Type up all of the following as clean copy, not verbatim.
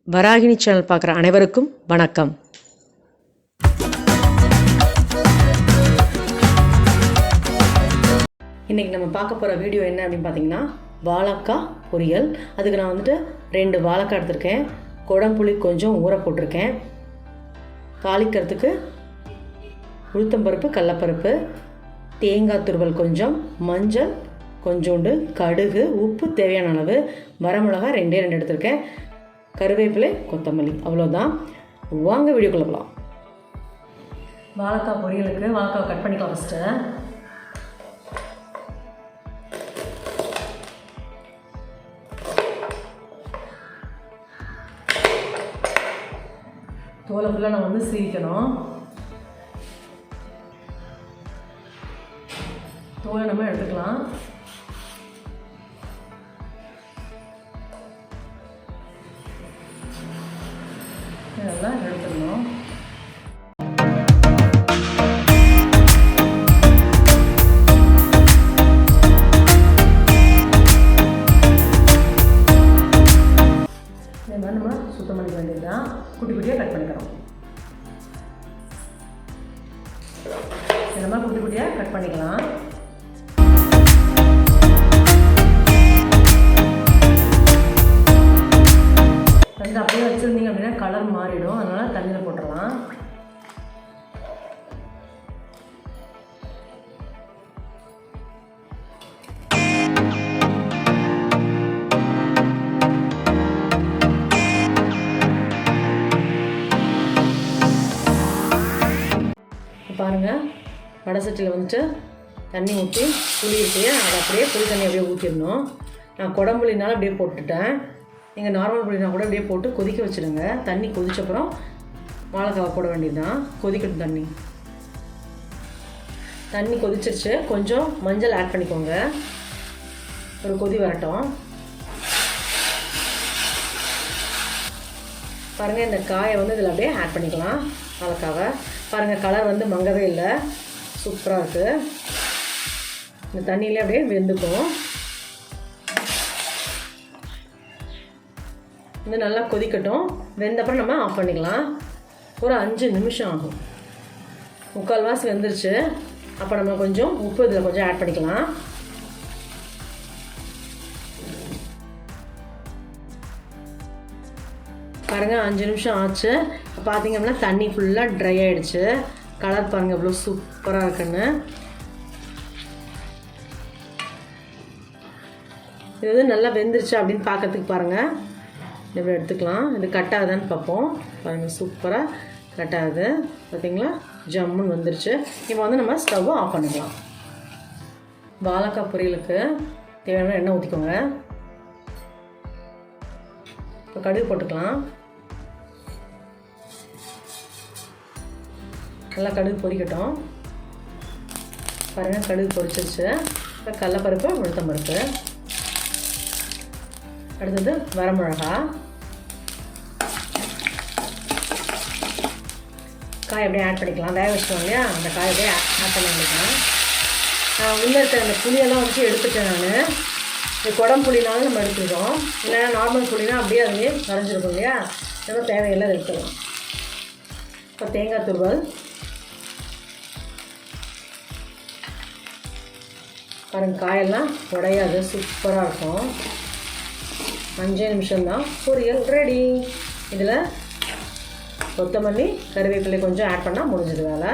Varahini channel பார்க்குற அனைவருக்கும் வணக்கம். இன்றைக்கி நம்ம பார்க்க போகிற வீடியோ என்ன அப்படின்னு பார்த்தீங்கன்னா வாழைக்காய் பொரியல். அதுக்கு நான் 2 வாழைக்காய் எடுத்திருக்கேன். குடம்புளி கொஞ்சம் ஊற போட்டிருக்கேன். தாளிக்கிறதுக்கு உளுத்தம்பருப்பு, கடலப்பருப்பு, தேங்காய் துருவல் கொஞ்சம், மஞ்சள் கொஞ்சோண்டு, கடுகு, உப்பு தேவையான அளவு, வரமிளகாய் 2 எடுத்திருக்கேன், கருவேப்பிலை, கொத்தமல்லி, அவ்வளோதான். வாங்க வீடியோக்குள்ள போகலாம். வாழைக்காய் பொரியலுக்கு வாழைக்காய் கட் பண்ணிக்கலாம். ஃபஸ்ட்டு தோலை ஃபுல்லாக நம்ம சீவிக்கணும். தோலை நம்ம எடுத்துக்கலாம். இதெல்லாம் எடுத்துக்கணும். இந்த மாதிரி நம்ம சுத்தம் பண்ணிக்க வேண்டியதுதான். குட்டி குட்டியாக கட் பண்ணிக்கிறோம். இந்த மாதிரி குட்டி குட்டியாக கட் பண்ணிக்கலாம். அப்படியே வச்சுருந்தீங்க அப்படின்னா கலர் மாறிடும். அதனால் தண்ணியில் போட்டுடலாம். பாருங்கள், வடை சட்டியில் தண்ணி ஊற்றி புளி இருக்கு, அதை அப்படியே புளி தண்ணி அப்படியே ஊற்றிடணும். நான் குடம்புளினால அப்படியே போட்டுட்டேன். நீங்கள் நார்மல் புளினா கூட அப்படியே போட்டு கொதிக்க வச்சுடுங்க. தண்ணி கொதிச்சப்புறம் வாழைக்காவை போட வேண்டியது தான். கொதிக்கட்டும். தண்ணி கொதிச்சிருச்சு. கொஞ்சம் மஞ்சள் ஆட் பண்ணிக்கோங்க. ஒரு கொதி வரட்டும். பாருங்கள், இந்த காயை இதில் அப்படியே ஆட் பண்ணிக்கலாம். வாழைக்காவை பாருங்கள், கலர் மங்கவே இல்லை, சூப்பராக இருக்குது. இந்த தண்ணியிலே அப்படியே வெந்துக்கும். நல்லா கொதிக்கட்டும். வெந்தப்புறம் நம்ம ஆஃப் பண்ணிக்கலாம். ஒரு 5 நிமிஷம் ஆகும். 3/4 வாசி வெந்துருச்சு. அப்போ நம்ம கொஞ்சம் உப்பு இதில் கொஞ்சம் ஆட் பண்ணிக்கலாம். பாருங்கள், 5 நிமிஷம் ஆச்சு. பார்த்தீங்க அப்படின்னா தண்ணி ஃபுல்லாக ட்ரை ஆகிடுச்சு. கலர் பாருங்கள் எவ்வளோ சூப்பராக இருக்குன்னு. இது நல்லா வெந்துருச்சு அப்படின்னு பார்க்கறதுக்கு பாருங்கள். இப்படி எடுத்துக்கலாம். இது கட் ஆகுதான்னு பார்ப்போம். பாருங்கள், சூப்பராக கட் ஆகுது. பார்த்தீங்களா, ஜம்முன்னு வந்துருச்சு. இப்போ நம்ம ஸ்டவ்வை ஆஃப் பண்ணிக்கலாம். வாழைக்காய் பொரியலுக்கு தேவையான எண்ணெய் ஊற்றிக்கோங்க. இப்போ கடுகு போட்டுக்கலாம். நல்லா கடுகு பொரிக்கட்டும். பாருங்கள், கடுகு பொரிச்சிருச்சு. இப்போ கடலப்பருப்பு, உளுத்தம்பருப்பு, அடுத்தது வரமிளகா, காய் அப்படியே ஆட் பண்ணிக்கலாம். வேக வச்சிட்டோம் இல்லையா, அந்த காய் அப்படியே ஆட் பண்ணி பண்ணிக்கலாம். உள்ளே இருக்கிற அந்த புளியெல்லாம் எடுத்துட்டேன் நான். இந்த குடம்புளினாலும் நம்ம எடுத்துக்கிறோம். இல்லைன்னா நார்மல் புளினா அப்படியே அதுலேயே கரைஞ்சிருக்கும் இல்லையா, நம்ம தேவையெல்லாம் எடுத்துக்கலாம். இப்போ தேங்காய் துருவல், பாருங்கள், காயெல்லாம் உடையாது, சூப்பராக இருக்கும். 5 நிமிஷம்தான். பொரியல் ரெடி. இதில் கொத்தமல்லி, கருவேப்பிலை கொஞ்சம் ஆட் பண்ணால் முடிஞ்சது வேலை.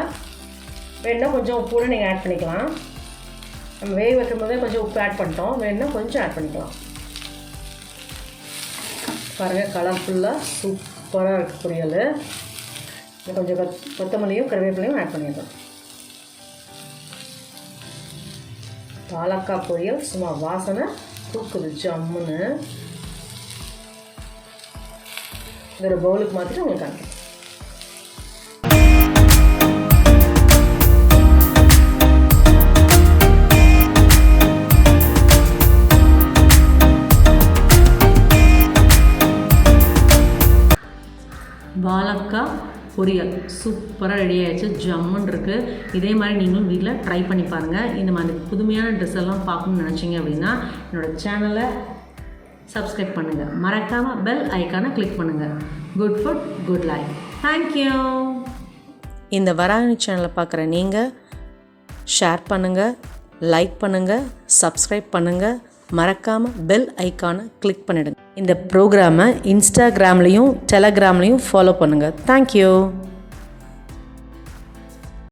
வேணுன்னா கொஞ்சம் உப்பு கூட நீங்கள் ஆட் பண்ணிக்கலாம். நம்ம வேக வைக்கும் போதே கொஞ்சம் உப்பு ஆட் பண்ணிட்டோம். வேணுன்னா கொஞ்சம் ஆட் பண்ணிக்கலாம். பாருங்கள், கலர்ஃபுல்லாக சூப்பராக இருக்குது பொரியல். கொஞ்சம் கொத்தமல்லியும் கருவேப்பிலையும் ஆட் பண்ணிடலாம். வாழைக்காய் பொரியல் சும்மா வாசனை தூக்குது ஜம்முன்னு. ஒரு பவுலுக்கு மாற்றிட்டு உங்களுக்கு காமிக்கிறேன். வாழைக்காய் பொரியல் சூப்பராக ரெடி ஆகிடுச்சு. ஜம்முன்னு இருக்குது. இதே மாதிரி நீங்களும் வீட்டில் ட்ரை பண்ணி பாருங்கள். இந்த மாதிரி புதுமையான ட்ரெஸ் எல்லாம் பார்க்கணுன்னு நினச்சிங்க அப்படின்னா என்னோடய சேனலை சப்ஸ்கிரைப் பண்ணுங்கள். மறக்காமல் பெல் ஐக்கானை கிளிக் பண்ணுங்கள். Good food good life. Thank you. இந்த வராகினி சேனலை பார்க்குற நீங்கள் ஷேர் பண்ணுங்கள், லைக் பண்ணுங்கள், சப்ஸ்கிரைப் பண்ணுங்கள். மறக்காமல் பெல் ஐக்கானை கிளிக் பண்ணிடுங்க. இந்த ப்ரோக்ராமை இன்ஸ்டாகிராம்லேயும் டெலகிராம்லேயும் ஃபாலோ பண்ணுங்கள். தேங்க்யூ.